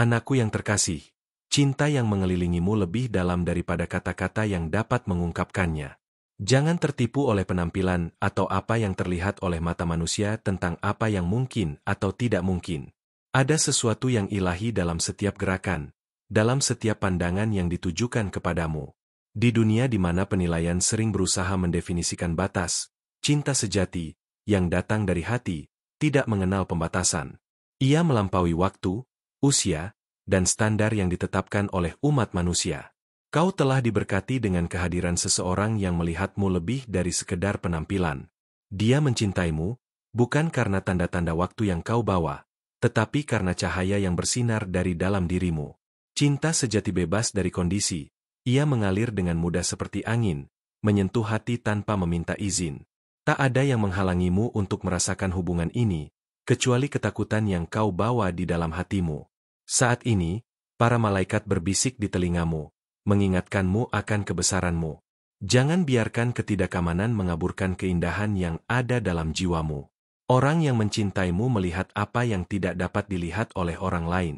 Anakku yang terkasih, cinta yang mengelilingimu lebih dalam daripada kata-kata yang dapat mengungkapkannya. Jangan tertipu oleh penampilan atau apa yang terlihat oleh mata manusia tentang apa yang mungkin atau tidak mungkin. Ada sesuatu yang ilahi dalam setiap gerakan, dalam setiap pandangan yang ditujukan kepadamu. Di dunia di mana penilaian sering berusaha mendefinisikan batas, cinta sejati, yang datang dari hati, tidak mengenal pembatasan. Ia melampaui waktu, usia, dan standar yang ditetapkan oleh umat manusia. Kau telah diberkati dengan kehadiran seseorang yang melihatmu lebih dari sekedar penampilan. Dia mencintaimu, bukan karena tanda-tanda waktu yang kau bawa, tetapi karena cahaya yang bersinar dari dalam dirimu. Cinta sejati bebas dari kondisi. Ia mengalir dengan mudah seperti angin, menyentuh hati tanpa meminta izin. Tak ada yang menghalangimu untuk merasakan hubungan ini, kecuali ketakutan yang kau bawa di dalam hatimu. Saat ini, para malaikat berbisik di telingamu, mengingatkanmu akan kebesaranmu. Jangan biarkan ketidakamanan mengaburkan keindahan yang ada dalam jiwamu. Orang yang mencintaimu melihat apa yang tidak dapat dilihat oleh orang lain.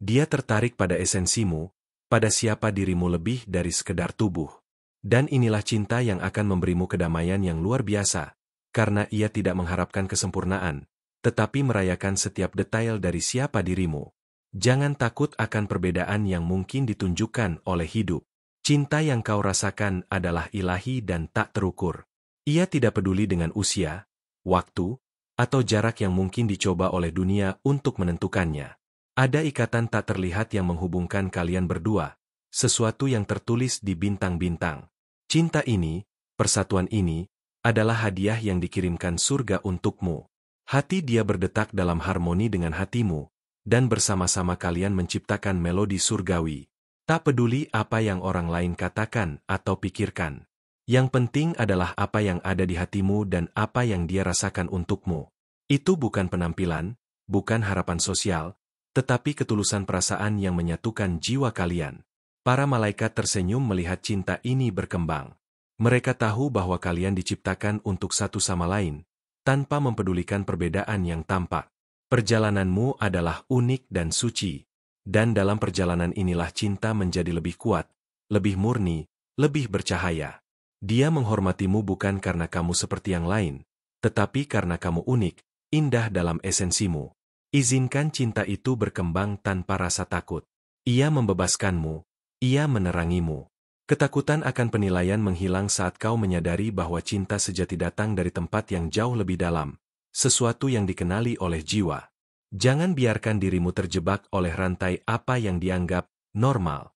Dia tertarik pada esensimu, pada siapa dirimu lebih dari sekedar tubuh. Dan inilah cinta yang akan memberimu kedamaian yang luar biasa, karena ia tidak mengharapkan kesempurnaan, tetapi merayakan setiap detail dari siapa dirimu. Jangan takut akan perbedaan yang mungkin ditunjukkan oleh hidup. Cinta yang kau rasakan adalah ilahi dan tak terukur. Ia tidak peduli dengan usia, waktu, atau jarak yang mungkin dicoba oleh dunia untuk menentukannya. Ada ikatan tak terlihat yang menghubungkan kalian berdua, sesuatu yang tertulis di bintang-bintang. Cinta ini, persatuan ini, adalah hadiah yang dikirimkan surga untukmu. Hati dia berdetak dalam harmoni dengan hatimu, dan bersama-sama kalian menciptakan melodi surgawi. Tak peduli apa yang orang lain katakan atau pikirkan. Yang penting adalah apa yang ada di hatimu dan apa yang dia rasakan untukmu. Itu bukan penampilan, bukan harapan sosial, tetapi ketulusan perasaan yang menyatukan jiwa kalian. Para malaikat tersenyum melihat cinta ini berkembang. Mereka tahu bahwa kalian diciptakan untuk satu sama lain, tanpa mempedulikan perbedaan yang tampak. Perjalananmu adalah unik dan suci, dan dalam perjalanan inilah cinta menjadi lebih kuat, lebih murni, lebih bercahaya. Dia menghormatimu bukan karena kamu seperti yang lain, tetapi karena kamu unik, indah dalam esensimu. Izinkan cinta itu berkembang tanpa rasa takut. Ia membebaskanmu, ia menerangimu. Ketakutan akan penilaian menghilang saat kau menyadari bahwa cinta sejati datang dari tempat yang jauh lebih dalam, sesuatu yang dikenali oleh jiwa. Jangan biarkan dirimu terjebak oleh rantai apa yang dianggap normal.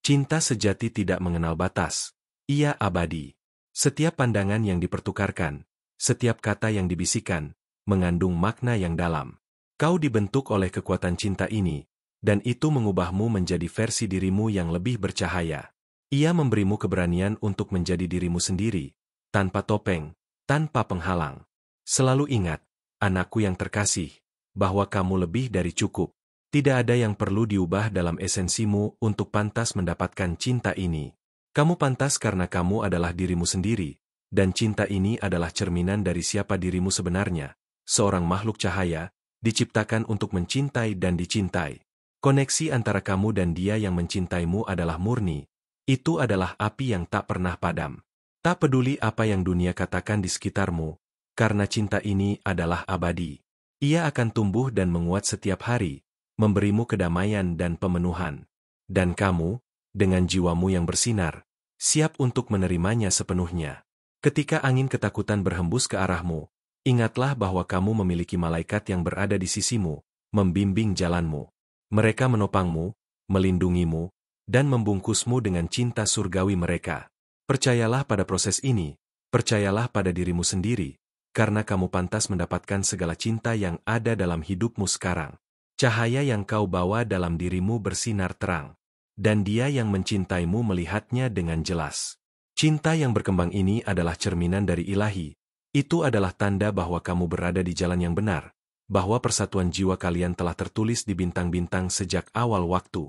Cinta sejati tidak mengenal batas. Ia abadi. Setiap pandangan yang dipertukarkan, setiap kata yang dibisikkan, mengandung makna yang dalam. Kau dibentuk oleh kekuatan cinta ini, dan itu mengubahmu menjadi versi dirimu yang lebih bercahaya. Ia memberimu keberanian untuk menjadi dirimu sendiri, tanpa topeng, tanpa penghalang. Selalu ingat, anakku yang terkasih, bahwa kamu lebih dari cukup. Tidak ada yang perlu diubah dalam esensimu untuk pantas mendapatkan cinta ini. Kamu pantas karena kamu adalah dirimu sendiri, dan cinta ini adalah cerminan dari siapa dirimu sebenarnya, seorang makhluk cahaya, diciptakan untuk mencintai dan dicintai. Koneksi antara kamu dan dia yang mencintaimu adalah murni. Itu adalah api yang tak pernah padam. Tak peduli apa yang dunia katakan di sekitarmu, karena cinta ini adalah abadi. Ia akan tumbuh dan menguat setiap hari, memberimu kedamaian dan pemenuhan. Dan kamu, dengan jiwamu yang bersinar, siap untuk menerimanya sepenuhnya. Ketika angin ketakutan berhembus ke arahmu, ingatlah bahwa kamu memiliki malaikat yang berada di sisimu, membimbing jalanmu. Mereka menopangmu, melindungimu, dan membungkusmu dengan cinta surgawi mereka. Percayalah pada proses ini, percayalah pada dirimu sendiri, karena kamu pantas mendapatkan segala cinta yang ada dalam hidupmu sekarang. Cahaya yang kau bawa dalam dirimu bersinar terang, dan dia yang mencintaimu melihatnya dengan jelas. Cinta yang berkembang ini adalah cerminan dari ilahi. Itu adalah tanda bahwa kamu berada di jalan yang benar, bahwa persatuan jiwa kalian telah tertulis di bintang-bintang sejak awal waktu.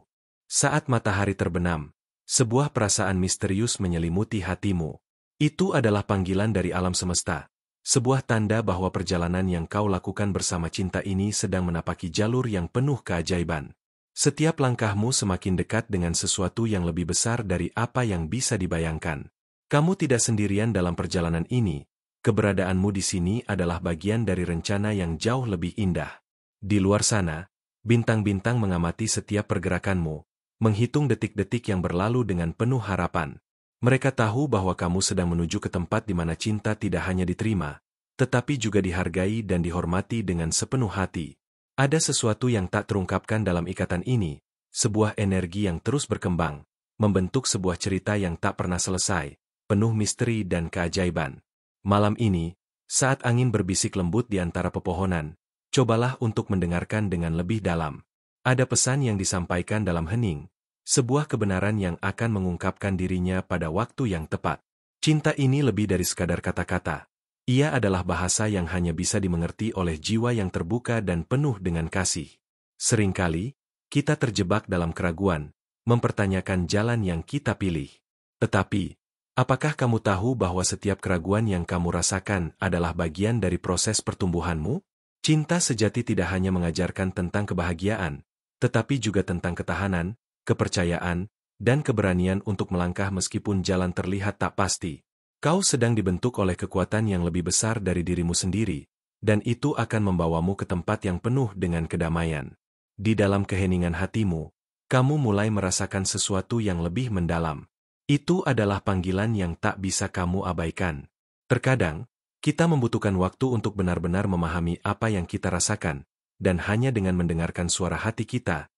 Saat matahari terbenam, sebuah perasaan misterius menyelimuti hatimu. Itu adalah panggilan dari alam semesta, sebuah tanda bahwa perjalanan yang kau lakukan bersama cinta ini sedang menapaki jalur yang penuh keajaiban. Setiap langkahmu semakin dekat dengan sesuatu yang lebih besar dari apa yang bisa dibayangkan. Kamu tidak sendirian dalam perjalanan ini, keberadaanmu di sini adalah bagian dari rencana yang jauh lebih indah. Di luar sana, bintang-bintang mengamati setiap pergerakanmu, menghitung detik-detik yang berlalu dengan penuh harapan. Mereka tahu bahwa kamu sedang menuju ke tempat di mana cinta tidak hanya diterima, tetapi juga dihargai dan dihormati dengan sepenuh hati. Ada sesuatu yang tak terungkapkan dalam ikatan ini, sebuah energi yang terus berkembang, membentuk sebuah cerita yang tak pernah selesai, penuh misteri dan keajaiban. Malam ini, saat angin berbisik lembut di antara pepohonan, cobalah untuk mendengarkan dengan lebih dalam. Ada pesan yang disampaikan dalam hening, sebuah kebenaran yang akan mengungkapkan dirinya pada waktu yang tepat. Cinta ini lebih dari sekadar kata-kata. Ia adalah bahasa yang hanya bisa dimengerti oleh jiwa yang terbuka dan penuh dengan kasih. Seringkali, kita terjebak dalam keraguan, mempertanyakan jalan yang kita pilih. Tetapi, apakah kamu tahu bahwa setiap keraguan yang kamu rasakan adalah bagian dari proses pertumbuhanmu? Cinta sejati tidak hanya mengajarkan tentang kebahagiaan, tetapi juga tentang ketahanan, kepercayaan, dan keberanian untuk melangkah meskipun jalan terlihat tak pasti. Kau sedang dibentuk oleh kekuatan yang lebih besar dari dirimu sendiri, dan itu akan membawamu ke tempat yang penuh dengan kedamaian. Di dalam keheningan hatimu, kamu mulai merasakan sesuatu yang lebih mendalam. Itu adalah panggilan yang tak bisa kamu abaikan. Terkadang, kita membutuhkan waktu untuk benar-benar memahami apa yang kita rasakan, dan hanya dengan mendengarkan suara hati kita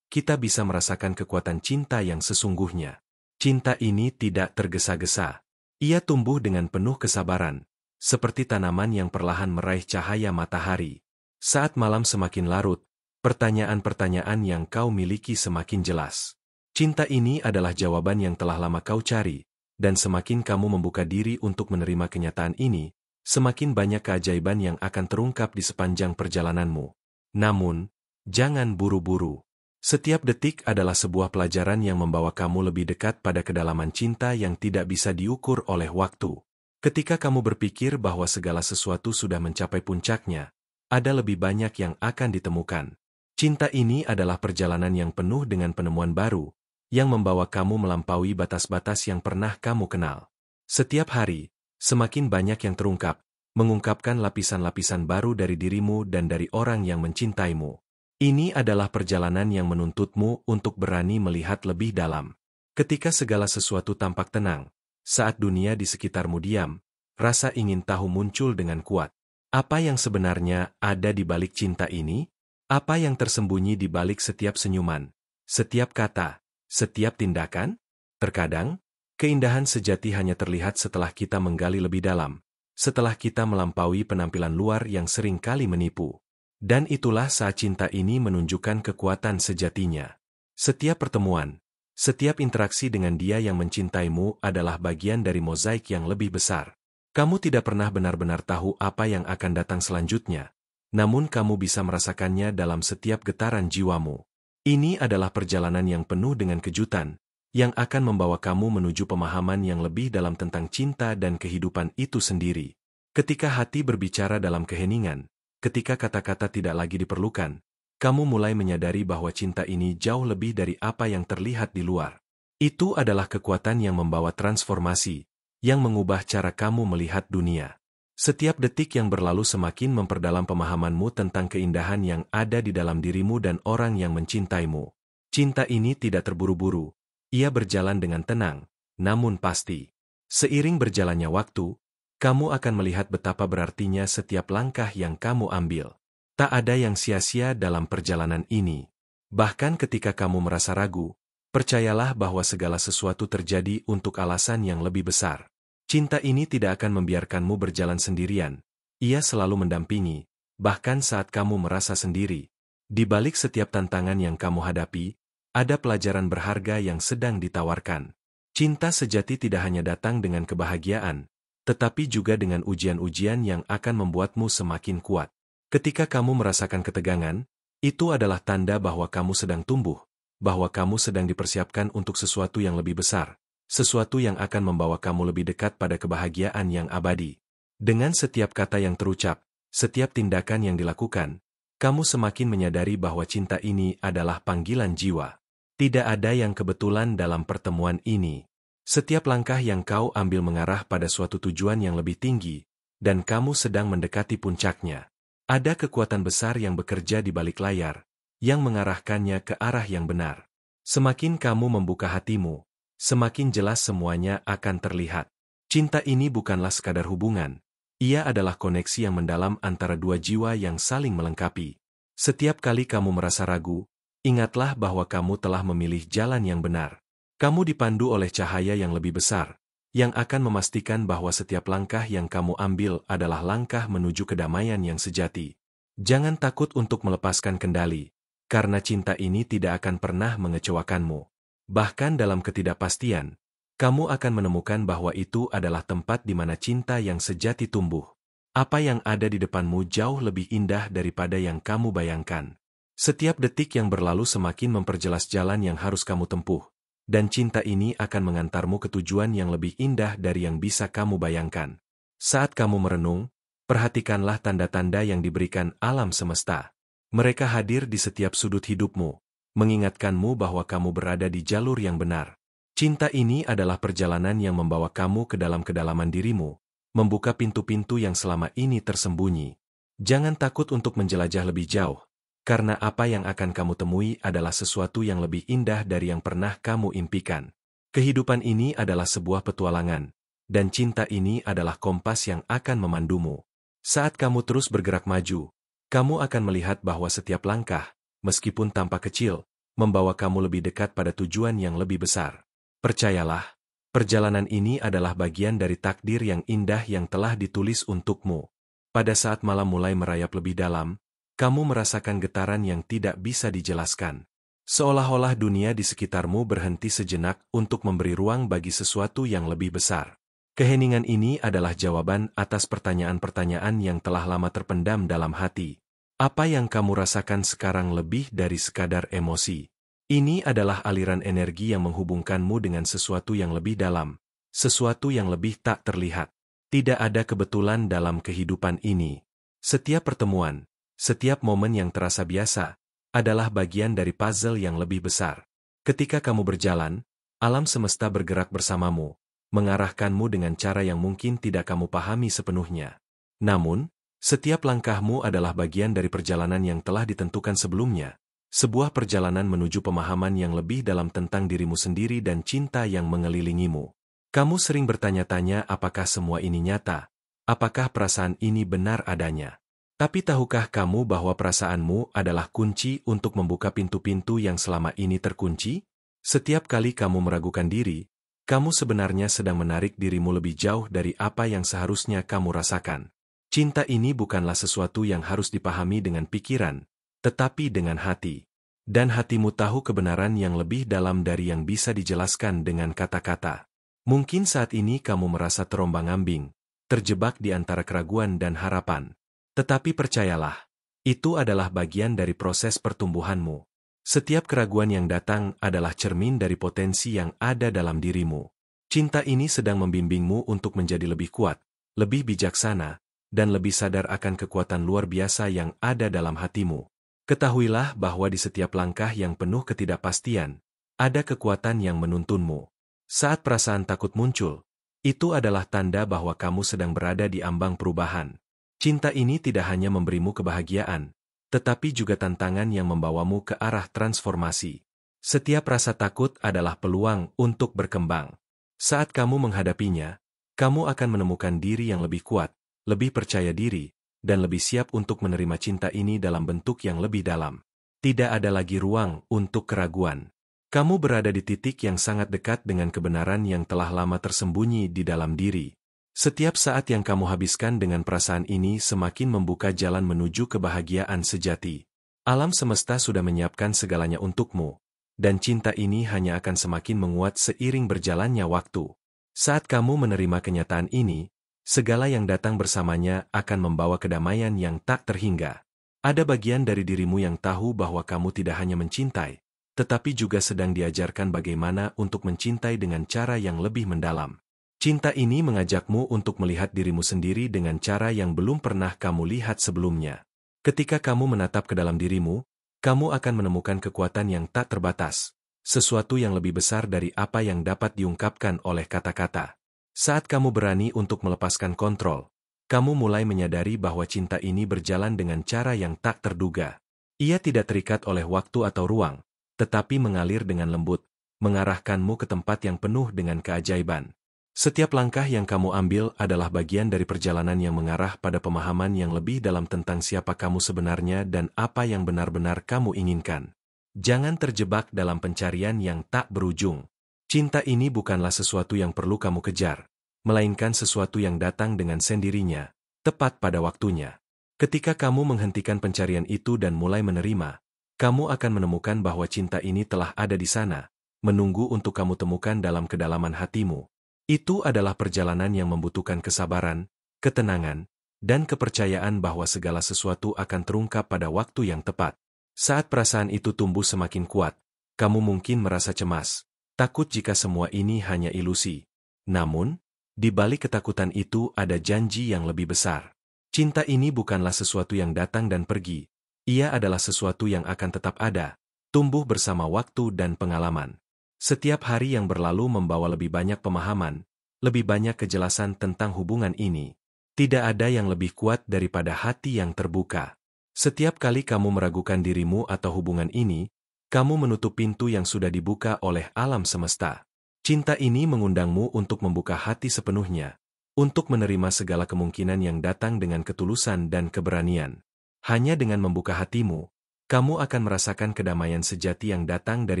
bisa merasakan kekuatan cinta yang sesungguhnya. Cinta ini tidak tergesa-gesa. Ia tumbuh dengan penuh kesabaran, seperti tanaman yang perlahan meraih cahaya matahari. Saat malam semakin larut, pertanyaan-pertanyaan yang kau miliki semakin jelas. Cinta ini adalah jawaban yang telah lama kau cari, dan semakin kamu membuka diri untuk menerima kenyataan ini, semakin banyak keajaiban yang akan terungkap di sepanjang perjalananmu. Namun, jangan buru-buru. Setiap detik adalah sebuah pelajaran yang membawa kamu lebih dekat pada kedalaman cinta yang tidak bisa diukur oleh waktu. Ketika kamu berpikir bahwa segala sesuatu sudah mencapai puncaknya, ada lebih banyak yang akan ditemukan. Cinta ini adalah perjalanan yang penuh dengan penemuan baru, yang membawa kamu melampaui batas-batas yang pernah kamu kenal. Setiap hari, semakin banyak yang terungkap, mengungkapkan lapisan-lapisan baru dari dirimu dan dari orang yang mencintaimu. Ini adalah perjalanan yang menuntutmu untuk berani melihat lebih dalam. Ketika segala sesuatu tampak tenang, saat dunia di sekitarmu diam, rasa ingin tahu muncul dengan kuat. Apa yang sebenarnya ada di balik cinta ini? Apa yang tersembunyi di balik setiap senyuman, setiap kata, setiap tindakan? Terkadang, keindahan sejati hanya terlihat setelah kita menggali lebih dalam, setelah kita melampaui penampilan luar yang sering kali menipu. Dan itulah saat cinta ini menunjukkan kekuatan sejatinya. Setiap pertemuan, setiap interaksi dengan dia yang mencintaimu adalah bagian dari mozaik yang lebih besar. Kamu tidak pernah benar-benar tahu apa yang akan datang selanjutnya, namun kamu bisa merasakannya dalam setiap getaran jiwamu. Ini adalah perjalanan yang penuh dengan kejutan, yang akan membawa kamu menuju pemahaman yang lebih dalam tentang cinta dan kehidupan itu sendiri. Ketika hati berbicara dalam keheningan, ketika kata-kata tidak lagi diperlukan, kamu mulai menyadari bahwa cinta ini jauh lebih dari apa yang terlihat di luar. Itu adalah kekuatan yang membawa transformasi, yang mengubah cara kamu melihat dunia. Setiap detik yang berlalu semakin memperdalam pemahamanmu tentang keindahan yang ada di dalam dirimu dan orang yang mencintaimu. Cinta ini tidak terburu-buru, ia berjalan dengan tenang, namun pasti. Seiring berjalannya waktu, kamu akan melihat betapa berartinya setiap langkah yang kamu ambil. Tak ada yang sia-sia dalam perjalanan ini. Bahkan ketika kamu merasa ragu, percayalah bahwa segala sesuatu terjadi untuk alasan yang lebih besar. Cinta ini tidak akan membiarkanmu berjalan sendirian. Ia selalu mendampingi, bahkan saat kamu merasa sendiri. Di balik setiap tantangan yang kamu hadapi, ada pelajaran berharga yang sedang ditawarkan. Cinta sejati tidak hanya datang dengan kebahagiaan, tetapi juga dengan ujian-ujian yang akan membuatmu semakin kuat. Ketika kamu merasakan ketegangan, itu adalah tanda bahwa kamu sedang tumbuh, bahwa kamu sedang dipersiapkan untuk sesuatu yang lebih besar, sesuatu yang akan membawa kamu lebih dekat pada kebahagiaan yang abadi. Dengan setiap kata yang terucap, setiap tindakan yang dilakukan, kamu semakin menyadari bahwa cinta ini adalah panggilan jiwa. Tidak ada yang kebetulan dalam pertemuan ini. Setiap langkah yang kau ambil mengarah pada suatu tujuan yang lebih tinggi, dan kamu sedang mendekati puncaknya. Ada kekuatan besar yang bekerja di balik layar, yang mengarahkannya ke arah yang benar. Semakin kamu membuka hatimu, semakin jelas semuanya akan terlihat. Cinta ini bukanlah sekadar hubungan. Ia adalah koneksi yang mendalam antara dua jiwa yang saling melengkapi. Setiap kali kamu merasa ragu, ingatlah bahwa kamu telah memilih jalan yang benar. Kamu dipandu oleh cahaya yang lebih besar, yang akan memastikan bahwa setiap langkah yang kamu ambil adalah langkah menuju kedamaian yang sejati. Jangan takut untuk melepaskan kendali, karena cinta ini tidak akan pernah mengecewakanmu. Bahkan dalam ketidakpastian, kamu akan menemukan bahwa itu adalah tempat di mana cinta yang sejati tumbuh. Apa yang ada di depanmu jauh lebih indah daripada yang kamu bayangkan. Setiap detik yang berlalu semakin memperjelas jalan yang harus kamu tempuh, dan cinta ini akan mengantarmu ke tujuan yang lebih indah dari yang bisa kamu bayangkan. Saat kamu merenung, perhatikanlah tanda-tanda yang diberikan alam semesta. Mereka hadir di setiap sudut hidupmu, mengingatkanmu bahwa kamu berada di jalur yang benar. Cinta ini adalah perjalanan yang membawa kamu ke dalam kedalaman dirimu, membuka pintu-pintu yang selama ini tersembunyi. Jangan takut untuk menjelajah lebih jauh, karena apa yang akan kamu temui adalah sesuatu yang lebih indah dari yang pernah kamu impikan. Kehidupan ini adalah sebuah petualangan, dan cinta ini adalah kompas yang akan memandumu. Saat kamu terus bergerak maju, kamu akan melihat bahwa setiap langkah, meskipun tampak kecil, membawa kamu lebih dekat pada tujuan yang lebih besar. Percayalah, perjalanan ini adalah bagian dari takdir yang indah yang telah ditulis untukmu. Pada saat malam mulai merayap lebih dalam, kamu merasakan getaran yang tidak bisa dijelaskan. Seolah-olah dunia di sekitarmu berhenti sejenak untuk memberi ruang bagi sesuatu yang lebih besar. Keheningan ini adalah jawaban atas pertanyaan-pertanyaan yang telah lama terpendam dalam hati. Apa yang kamu rasakan sekarang lebih dari sekadar emosi. Ini adalah aliran energi yang menghubungkanmu dengan sesuatu yang lebih dalam, sesuatu yang lebih tak terlihat. Tidak ada kebetulan dalam kehidupan ini. Setiap pertemuan, setiap momen yang terasa biasa, adalah bagian dari puzzle yang lebih besar. Ketika kamu berjalan, alam semesta bergerak bersamamu, mengarahkanmu dengan cara yang mungkin tidak kamu pahami sepenuhnya. Namun, setiap langkahmu adalah bagian dari perjalanan yang telah ditentukan sebelumnya. Sebuah perjalanan menuju pemahaman yang lebih dalam tentang dirimu sendiri dan cinta yang mengelilingimu. Kamu sering bertanya-tanya apakah semua ini nyata, apakah perasaan ini benar adanya. Tapi tahukah kamu bahwa perasaanmu adalah kunci untuk membuka pintu-pintu yang selama ini terkunci? Setiap kali kamu meragukan diri, kamu sebenarnya sedang menarik dirimu lebih jauh dari apa yang seharusnya kamu rasakan. Cinta ini bukanlah sesuatu yang harus dipahami dengan pikiran, tetapi dengan hati. Dan hatimu tahu kebenaran yang lebih dalam dari yang bisa dijelaskan dengan kata-kata. Mungkin saat ini kamu merasa terombang-ambing, terjebak di antara keraguan dan harapan. Tetapi percayalah, itu adalah bagian dari proses pertumbuhanmu. Setiap keraguan yang datang adalah cermin dari potensi yang ada dalam dirimu. Cinta ini sedang membimbingmu untuk menjadi lebih kuat, lebih bijaksana, dan lebih sadar akan kekuatan luar biasa yang ada dalam hatimu. Ketahuilah bahwa di setiap langkah yang penuh ketidakpastian, ada kekuatan yang menuntunmu. Saat perasaan takut muncul, itu adalah tanda bahwa kamu sedang berada di ambang perubahan. Cinta ini tidak hanya memberimu kebahagiaan, tetapi juga tantangan yang membawamu ke arah transformasi. Setiap rasa takut adalah peluang untuk berkembang. Saat kamu menghadapinya, kamu akan menemukan diri yang lebih kuat, lebih percaya diri, dan lebih siap untuk menerima cinta ini dalam bentuk yang lebih dalam. Tidak ada lagi ruang untuk keraguan. Kamu berada di titik yang sangat dekat dengan kebenaran yang telah lama tersembunyi di dalam diri. Setiap saat yang kamu habiskan dengan perasaan ini semakin membuka jalan menuju kebahagiaan sejati. Alam semesta sudah menyiapkan segalanya untukmu, dan cinta ini hanya akan semakin menguat seiring berjalannya waktu. Saat kamu menerima kenyataan ini, segala yang datang bersamanya akan membawa kedamaian yang tak terhingga. Ada bagian dari dirimu yang tahu bahwa kamu tidak hanya mencintai, tetapi juga sedang diajarkan bagaimana untuk mencintai dengan cara yang lebih mendalam. Cinta ini mengajakmu untuk melihat dirimu sendiri dengan cara yang belum pernah kamu lihat sebelumnya. Ketika kamu menatap ke dalam dirimu, kamu akan menemukan kekuatan yang tak terbatas, sesuatu yang lebih besar dari apa yang dapat diungkapkan oleh kata-kata. Saat kamu berani untuk melepaskan kontrol, kamu mulai menyadari bahwa cinta ini berjalan dengan cara yang tak terduga. Ia tidak terikat oleh waktu atau ruang, tetapi mengalir dengan lembut, mengarahkanmu ke tempat yang penuh dengan keajaiban. Setiap langkah yang kamu ambil adalah bagian dari perjalanan yang mengarah pada pemahaman yang lebih dalam tentang siapa kamu sebenarnya dan apa yang benar-benar kamu inginkan. Jangan terjebak dalam pencarian yang tak berujung. Cinta ini bukanlah sesuatu yang perlu kamu kejar, melainkan sesuatu yang datang dengan sendirinya, tepat pada waktunya. Ketika kamu menghentikan pencarian itu dan mulai menerima, kamu akan menemukan bahwa cinta ini telah ada di sana, menunggu untuk kamu temukan dalam kedalaman hatimu. Itu adalah perjalanan yang membutuhkan kesabaran, ketenangan, dan kepercayaan bahwa segala sesuatu akan terungkap pada waktu yang tepat. Saat perasaan itu tumbuh semakin kuat, kamu mungkin merasa cemas, takut jika semua ini hanya ilusi. Namun, di balik ketakutan itu ada janji yang lebih besar. Cinta ini bukanlah sesuatu yang datang dan pergi. Ia adalah sesuatu yang akan tetap ada, tumbuh bersama waktu dan pengalaman. Setiap hari yang berlalu membawa lebih banyak pemahaman, lebih banyak kejelasan tentang hubungan ini. Tidak ada yang lebih kuat daripada hati yang terbuka. Setiap kali kamu meragukan dirimu atau hubungan ini, kamu menutup pintu yang sudah dibuka oleh alam semesta. Cinta ini mengundangmu untuk membuka hati sepenuhnya, untuk menerima segala kemungkinan yang datang dengan ketulusan dan keberanian. Hanya dengan membuka hatimu, kamu akan merasakan kedamaian sejati yang datang dari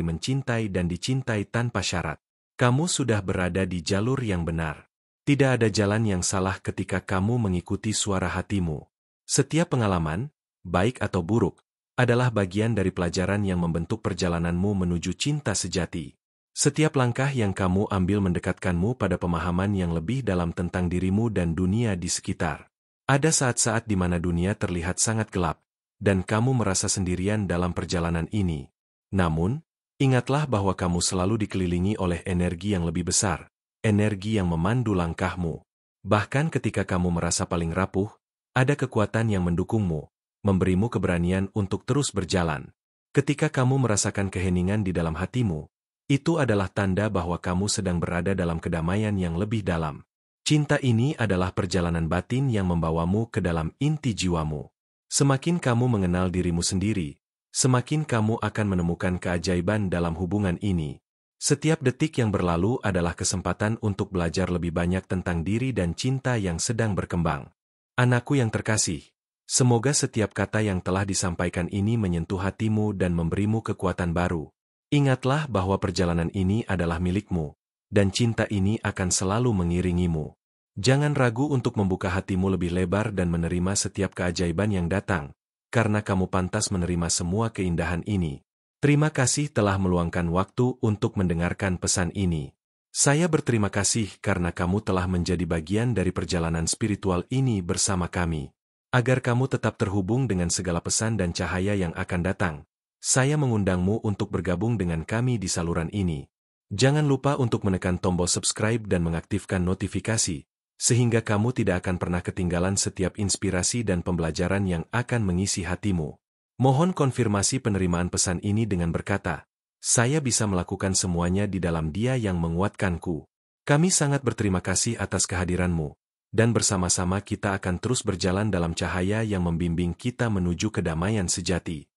mencintai dan dicintai tanpa syarat. Kamu sudah berada di jalur yang benar. Tidak ada jalan yang salah ketika kamu mengikuti suara hatimu. Setiap pengalaman, baik atau buruk, adalah bagian dari pelajaran yang membentuk perjalananmu menuju cinta sejati. Setiap langkah yang kamu ambil mendekatkanmu pada pemahaman yang lebih dalam tentang dirimu dan dunia di sekitar. Ada saat-saat di mana dunia terlihat sangat gelap, dan kamu merasa sendirian dalam perjalanan ini. Namun, ingatlah bahwa kamu selalu dikelilingi oleh energi yang lebih besar, energi yang memandu langkahmu. Bahkan ketika kamu merasa paling rapuh, ada kekuatan yang mendukungmu, memberimu keberanian untuk terus berjalan. Ketika kamu merasakan keheningan di dalam hatimu, itu adalah tanda bahwa kamu sedang berada dalam kedamaian yang lebih dalam. Cinta ini adalah perjalanan batin yang membawamu ke dalam inti jiwamu. Semakin kamu mengenal dirimu sendiri, semakin kamu akan menemukan keajaiban dalam hubungan ini. Setiap detik yang berlalu adalah kesempatan untuk belajar lebih banyak tentang diri dan cinta yang sedang berkembang. Anakku yang terkasih, semoga setiap kata yang telah disampaikan ini menyentuh hatimu dan memberimu kekuatan baru. Ingatlah bahwa perjalanan ini adalah milikmu, dan cinta ini akan selalu mengiringimu. Jangan ragu untuk membuka hatimu lebih lebar dan menerima setiap keajaiban yang datang, karena kamu pantas menerima semua keindahan ini. Terima kasih telah meluangkan waktu untuk mendengarkan pesan ini. Saya berterima kasih karena kamu telah menjadi bagian dari perjalanan spiritual ini bersama kami. Agar kamu tetap terhubung dengan segala pesan dan cahaya yang akan datang, saya mengundangmu untuk bergabung dengan kami di saluran ini. Jangan lupa untuk menekan tombol subscribe dan mengaktifkan notifikasi, sehingga kamu tidak akan pernah ketinggalan setiap inspirasi dan pembelajaran yang akan mengisi hatimu. Mohon konfirmasi penerimaan pesan ini dengan berkata, "Saya bisa melakukan semuanya di dalam Dia yang menguatkanku." Kami sangat berterima kasih atas kehadiranmu, dan bersama-sama kita akan terus berjalan dalam cahaya yang membimbing kita menuju kedamaian sejati.